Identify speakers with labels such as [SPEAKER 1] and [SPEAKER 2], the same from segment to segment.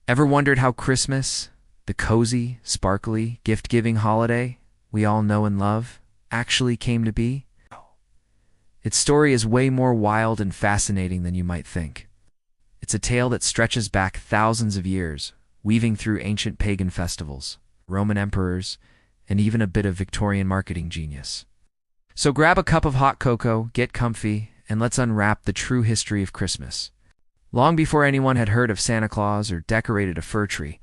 [SPEAKER 1] Ever wondered how Christmas, the cozy, sparkly, gift-giving holiday we all know and love, actually came to be? Its story is way more wild and fascinating than you might think. It's a tale that stretches back thousands of years, weaving through ancient pagan festivals, Roman emperors, and even a bit of Victorian marketing genius. So grab a cup of hot cocoa, get comfy, and let's unwrap the true history of Christmas. Long before anyone had heard of Santa Claus or decorated a fir tree,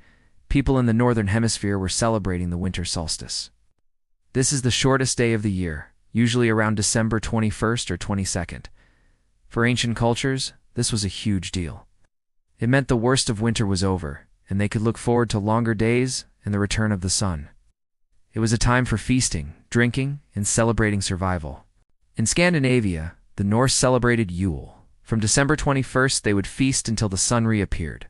[SPEAKER 1] people in the northern hemisphere were celebrating the winter solstice. This is the shortest day of the year, usually around December 21st or 22nd. For ancient cultures, this was a huge deal. It meant the worst of winter was over, and they could look forward to longer days and the return of the sun. It was a time for feasting, drinking, and celebrating survival. In Scandinavia, the Norse celebrated Yule. From December 21st, they would feast until the sun reappeared.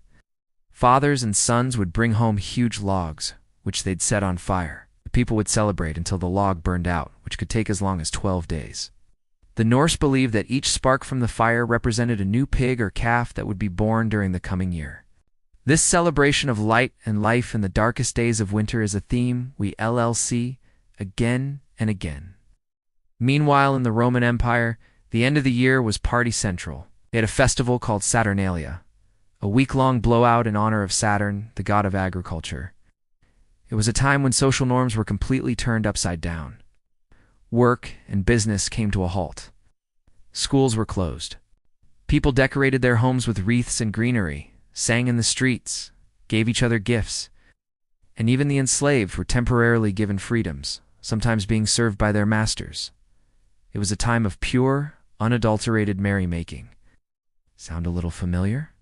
[SPEAKER 1] Fathers and sons would bring home huge logs, which they'd set on fire. The people would celebrate until the log burned out, which could take as long as 12 days. The Norse believed that each spark from the fire represented a new pig or calf that would be born during the coming year. This celebration of light and life in the darkest days of winter is a theme we see again and again. Meanwhile, in the Roman Empire, the end of the year was party central. They had a festival called Saturnalia, a week-long blowout in honor of Saturn, the god of agriculture. It was a time when social norms were completely turned upside down. Work and business came to a halt. Schools were closed. People decorated their homes with wreaths and greenery, sang in the streets, gave each other gifts, and even the enslaved were temporarily given freedoms, sometimes being served by their masters. It was a time of pure, unadulterated merrymaking. Sound a little familiar?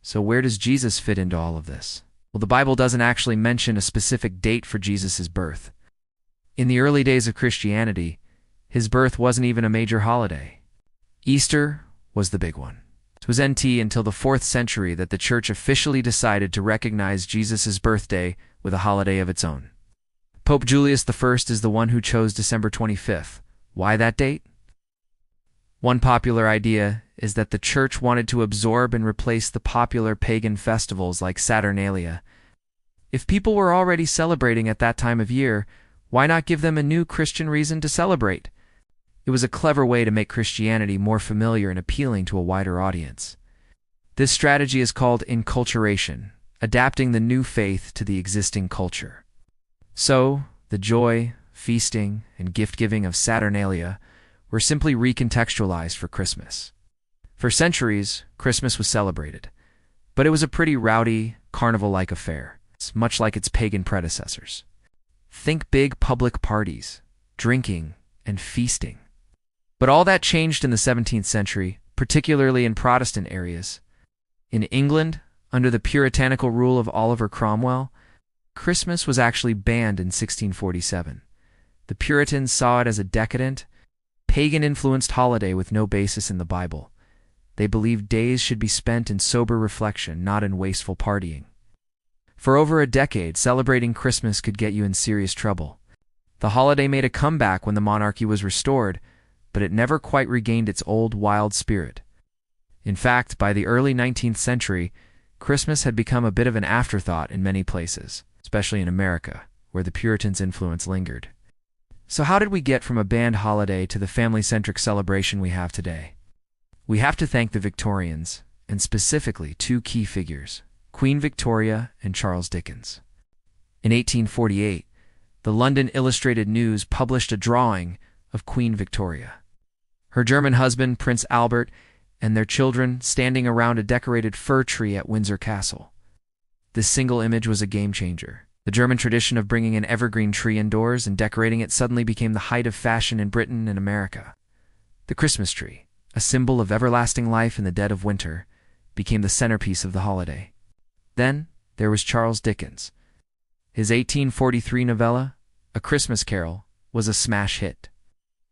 [SPEAKER 1] So where does Jesus fit into all of this? Well, the Bible doesn't actually mention a specific date for Jesus' birth. In the early days of Christianity, his birth wasn't even a major holiday. Easter was the big one. It was until the 4th century that the church officially decided to recognize Jesus' birthday with a holiday of its own. Pope Julius I is the one who chose December 25th. Why that date? One popular idea is that the church wanted to absorb and replace the popular pagan festivals like Saturnalia. If people were already celebrating at that time of year, why not give them a new Christian reason to celebrate? It was a clever way to make Christianity more familiar and appealing to a wider audience. This strategy is called enculturation, adapting the new faith to the existing culture. So, the joy, feasting, and gift-giving of Saturnalia were simply recontextualized for Christmas. For centuries, Christmas was celebrated, but it was a pretty rowdy, carnival-like affair, much like its pagan predecessors. Think big public parties, drinking, and feasting. But all that changed in the 17th century, particularly in Protestant areas. In England, under the puritanical rule of Oliver Cromwell, Christmas was actually banned in 1647. The Puritans saw it as a decadent, pagan-influenced holiday with no basis in the Bible. They believed days should be spent in sober reflection, not in wasteful partying. For over a decade, celebrating Christmas could get you in serious trouble. The holiday made a comeback when the monarchy was restored, but it never quite regained its old wild spirit. In fact, by the early 19th century, Christmas had become a bit of an afterthought in many places, especially in America, where the Puritans' influence lingered. So how did we get from a banned holiday to the family-centric celebration we have today? We have to thank the Victorians, and specifically two key figures, Queen Victoria and Charles Dickens. In 1848, the London Illustrated News published a drawing of Queen Victoria, her German husband, Prince Albert, and their children standing around a decorated fir tree at Windsor Castle. This single image was a game-changer. The German tradition of bringing an evergreen tree indoors and decorating it suddenly became the height of fashion in Britain and America. The Christmas tree, a symbol of everlasting life in the dead of winter, became the centerpiece of the holiday. Then there was Charles Dickens. His 1843 novella, A Christmas Carol, was a smash hit.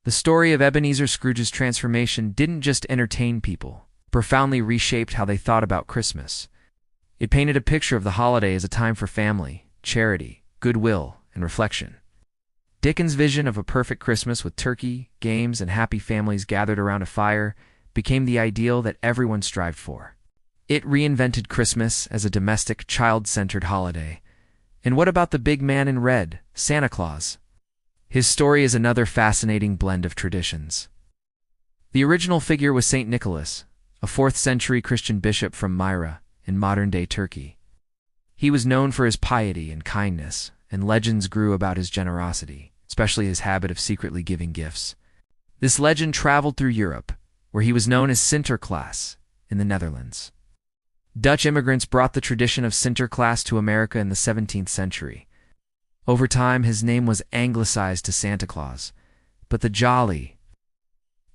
[SPEAKER 1] The story of Ebenezer Scrooge's transformation didn't just entertain people, it profoundly reshaped how they thought about Christmas. It painted a picture of the holiday as a time for family, charity, goodwill, and reflection. Dickens' vision of a perfect Christmas with turkey, games, and happy families gathered around a fire became the ideal that everyone strived for. It reinvented Christmas as a domestic, child-centered holiday. And what about the big man in red, Santa Claus? His story is another fascinating blend of traditions. The original figure was Saint Nicholas, a 4th-century Christian bishop from Myra, in modern-day Turkey. He was known for his piety and kindness, and legends grew about his generosity, especially his habit of secretly giving gifts. This legend traveled through Europe, where he was known as Sinterklaas in the Netherlands. Dutch immigrants brought the tradition of Sinterklaas to America in the 17th century. Over time, his name was anglicized to Santa Claus, but the jolly,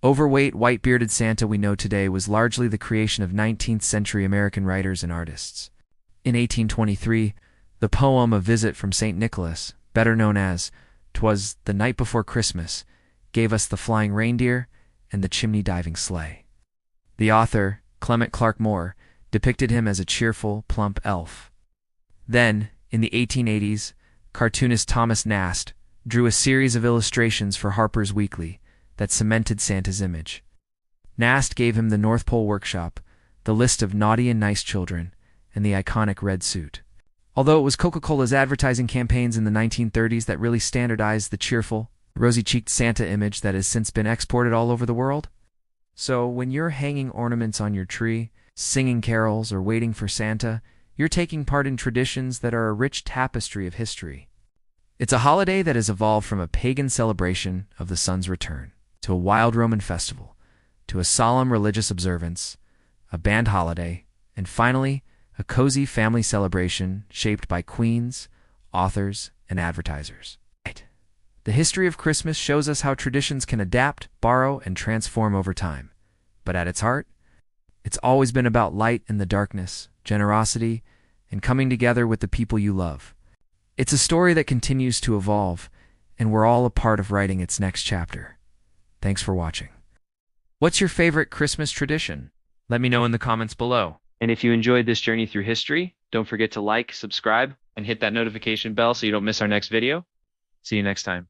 [SPEAKER 1] overweight, white-bearded Santa we know today was largely the creation of 19th-century American writers and artists. In 1823, the poem A Visit from St. Nicholas, better known as "'Twas the Night Before Christmas," gave us the flying reindeer and the chimney-diving sleigh. The author, Clement Clarke Moore, depicted him as a cheerful, plump elf. Then, in the 1880s, cartoonist Thomas Nast drew a series of illustrations for Harper's Weekly that cemented Santa's image. Nast gave him the North Pole Workshop, the list of naughty and nice children, and the iconic red suit. Although it was Coca-Cola's advertising campaigns in the 1930s that really standardized the cheerful, rosy-cheeked Santa image that has since been exported all over the world. So, when you're hanging ornaments on your tree, singing carols, or waiting for Santa, you're taking part in traditions that are a rich tapestry of history. It's a holiday that has evolved from a pagan celebration of the sun's return, to a wild Roman festival, to a solemn religious observance, a band holiday, and finally, a cozy family celebration shaped by queens, authors, and advertisers. The history of Christmas shows us how traditions can adapt, borrow, and transform over time. But at its heart, it's always been about light in the darkness, generosity, and coming together with the people you love. It's a story that continues to evolve, and we're all a part of writing its next chapter. Thanks for watching. What's your favorite Christmas tradition? Let me know in the comments below. And if you enjoyed this journey through history, don't forget to like, subscribe, and hit that notification bell so you don't miss our next video. See you next time.